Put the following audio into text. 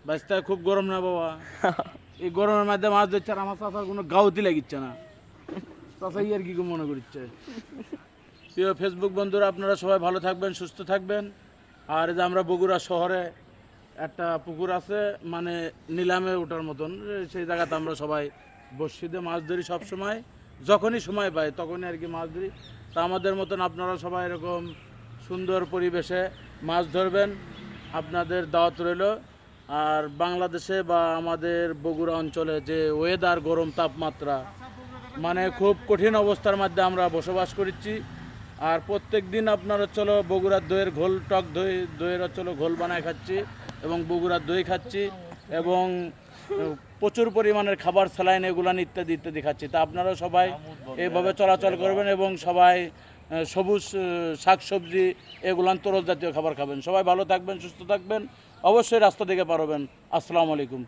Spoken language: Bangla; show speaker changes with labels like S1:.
S1: বাস্তা খুব গরম না বাবা? এই গরমের মধ্যে মাছ ধরছে আর আমার চাষার কোনো গাউতি লাগিচ্ছে না, চাষা আর কি মনে করছে। প্রিয় ফেসবুক বন্ধুরা, আপনারা সবাই ভালো থাকবেন, সুস্থ থাকবেন। আর এই যে আমরা বগুড়া শহরে একটা পুকুর আছে, মানে নিলামে ওঠার মতন, সেই জায়গাতে আমরা সবাই বড়শি দিয়ে মাছ ধরি সব সময়, যখনই সময় পাই তখনই আর কি মাছ ধরি। তা আমাদের মতন আপনারা সবাই এরকম সুন্দর পরিবেশে মাছ ধরবেন, আপনাদের দাওয়াত রইল। আর বাংলাদেশে বা আমাদের বগুড়া অঞ্চলে যে ওয়েদার, গরম তাপমাত্রা, মানে খুব কঠিন অবস্থার মধ্যে আমরা বসবাস করছি। আর প্রত্যেক দিন আপনার চলো বগুড়ার দইয়ের ঘোল, টক দই, দইয়ের চলো ঘোল বানায় খাচ্ছি এবং বগুড়ার দই খাচ্ছি এবং প্রচুর পরিমাণের খাবার, স্যালাইন, এগুলান ইত্যাদি ইত্যাদি খাচ্ছি। তা আপনারা সবাই এইভাবে চলাচল করবেন এবং সবাই সবুজ শাকসবজি, এগুলান তরল জাতীয় খাবার খাবেন। সবাই ভালো থাকবেন, সুস্থ থাকবেন, অবশ্যই রাস্তা থেকে পারবেন। আসসালামু আলাইকুম।